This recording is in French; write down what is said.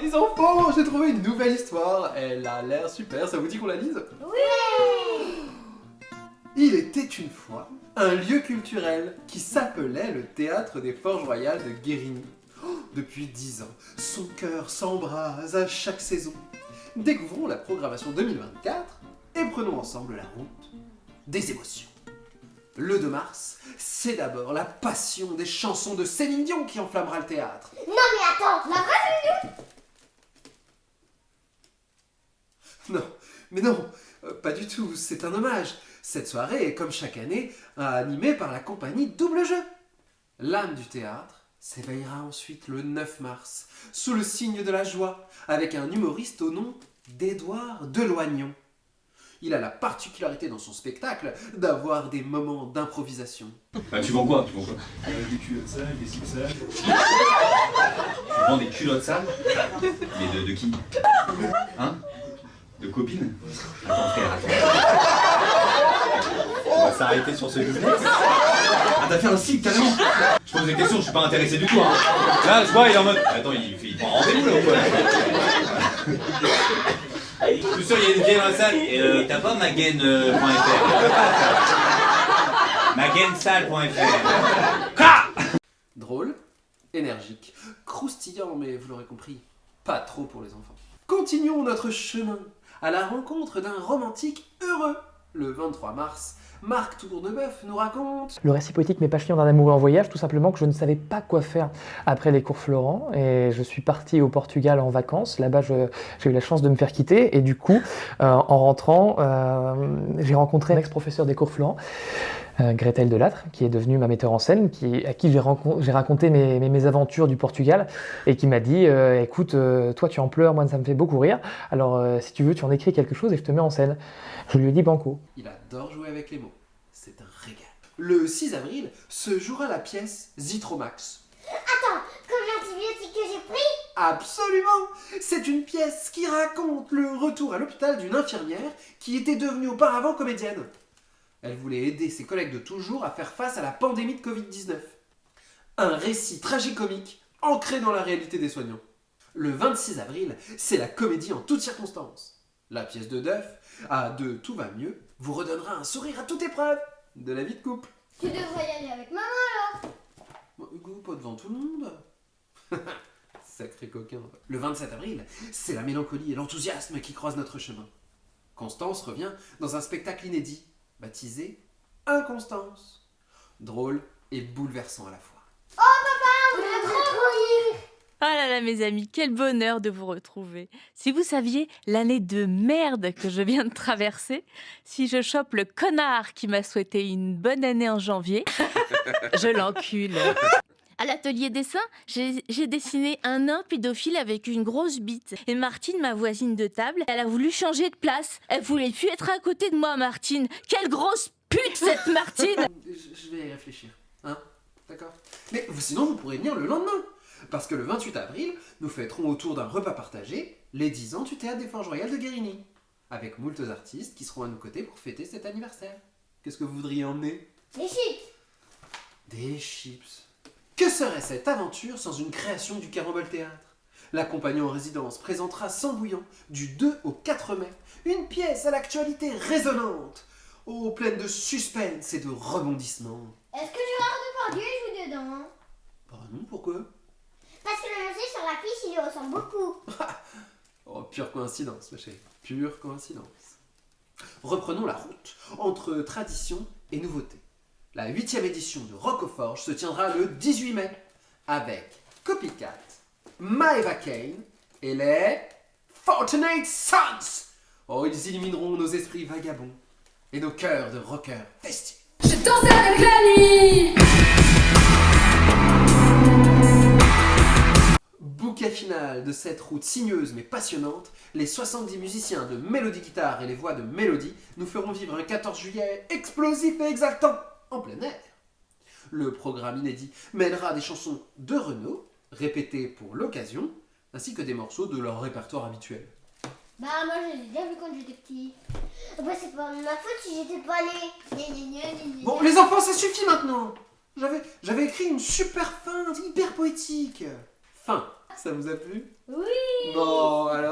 les enfants, j'ai trouvé une nouvelle histoire. Elle a l'air super, ça vous dit qu'on la lise? Oui! Il était une fois un lieu culturel qui s'appelait le Théâtre des Forges Royales de Guérigny. Depuis 10 ans, son cœur s'embrase à chaque saison. Découvrons la programmation 2024 et prenons ensemble la route des émotions. Le 2 mars, c'est d'abord la passion des chansons de Céline Dion qui enflammera le théâtre. Non mais attends, la vraie Non, mais non, pas du tout, c'est un hommage. Cette soirée est, comme chaque année, animée par la compagnie Double Jeu. L'âme du théâtre s'éveillera ensuite le 9 mars, sous le signe de la joie, avec un humoriste au nom d'Édouard Deloignon. Il a la particularité dans son spectacle d'avoir des moments d'improvisation. Ah, tu vends quoi? Des culottes sales, des slips sales. Tu vends des culottes sales? Mais de qui? Hein? De copines? Attends frère, on va s'arrêter sur ce business. Ah t'as fait un site carrément? Je pose des questions, je suis pas intéressé du tout hein. Là je vois il est en mode... Attends il prend rendez-vous là ou quoi? Je suis sûr il y a une vieille dans la salle et t'as pas magaine.fr? Magainsalle.fr. Drôle, énergique, croustillant, mais vous l'aurez compris, pas trop pour les enfants. Continuons notre chemin à la rencontre d'un romantique heureux. Le 23 mars, Marc Tournebeuf nous raconte... Le récit poétique m'est pas chiant d'un amoureux en voyage, tout simplement que je ne savais pas quoi faire après les cours Florent et je suis parti au Portugal en vacances. Là-bas, j'ai eu la chance de me faire quitter et du coup, en rentrant, j'ai rencontré un ex-professeur des cours Florent, Gretel Delattre, qui est devenue ma metteur en scène, à qui j'ai raconté mes aventures du Portugal et qui m'a dit écoute, toi tu en pleures, moi ça me fait beaucoup rire, alors si tu veux, tu en écris quelque chose et je te mets en scène. Je lui ai dit banco. Il adore jouer avec les mots. C'est un régal. Le 6 avril se jouera la pièce Zitromax. Attends, comme l'antibiotique que j'ai pris? Absolument! C'est une pièce qui raconte le retour à l'hôpital d'une infirmière qui était devenue auparavant comédienne. Elle voulait aider ses collègues de toujours à faire face à la pandémie de Covid-19. Un récit tragicomique ancré dans la réalité des soignants. Le 26 avril, c'est la comédie en toutes circonstances. La pièce de Duff, à De Tout va mieux, vous redonnera un sourire à toute épreuve de la vie de couple. Tu devrais y aller avec maman alors. Hugo, pas devant tout le monde. Sacré coquin. Le 27 avril, c'est la mélancolie et l'enthousiasme qui croisent notre chemin. Constance revient dans un spectacle inédit, baptisé Inconstance. Drôle et bouleversant à la fois. Oh papa, on a trop ri. Oh là là mes amis, quel bonheur de vous retrouver. Si vous saviez l'année de merde que je viens de traverser, si je chope le connard qui m'a souhaité une bonne année en janvier, je l'encule. À l'atelier dessin, j'ai dessiné un nain pédophile avec une grosse bite. Et Martine, ma voisine de table, elle a voulu changer de place. Elle voulait plus être à côté de moi, Martine. Quelle grosse pute cette Martine! Je vais y réfléchir, hein? D'accord? Mais sinon, vous pourrez venir le lendemain. Parce que le 28 avril, nous fêterons autour d'un repas partagé les 10 ans du Théâtre des Forges Royales de Guérigny. Avec moultes artistes qui seront à nos côtés pour fêter cet anniversaire. Qu'est-ce que vous voudriez emmener? Des chips. Des chips. Que serait cette aventure sans une création du Carambole Théâtre? La compagnie en résidence présentera sans bouillon, du 2 au 4 mai, une pièce à l'actualité résonnante, pleine de suspense et de rebondissements. Est-ce que Gérard Depardieu joue dedans? Bah non, pourquoi? Parce que le monsieur sur l'affiche, il lui ressemble beaucoup. Oh, pure coïncidence, ma chérie. Pure coïncidence. Reprenons la route entre tradition et nouveauté. La 8e édition de Rock aux Forges se tiendra le 18 mai avec Copycat, Maeva Kane et les Fortunate Sons. Oh, ils illumieront nos esprits vagabonds et nos cœurs de rockers festifs. Je danse avec Lani. Bouquet final de cette route sinueuse mais passionnante, les 70 musiciens de Mélodie Guitare et les voix de Mélodie nous feront vivre un 14 juillet explosif et exaltant en plein air. Le programme inédit mènera des chansons de Renaud, répétées pour l'occasion, ainsi que des morceaux de leur répertoire habituel. Bah moi je l'ai déjà vu quand j'étais petit. Bah c'est pas ma faute si j'étais pas né. Bon, les enfants, ça suffit maintenant. J'avais écrit une super fin, hyper poétique. Fin. Ça vous a plu? Oui. Bon, alors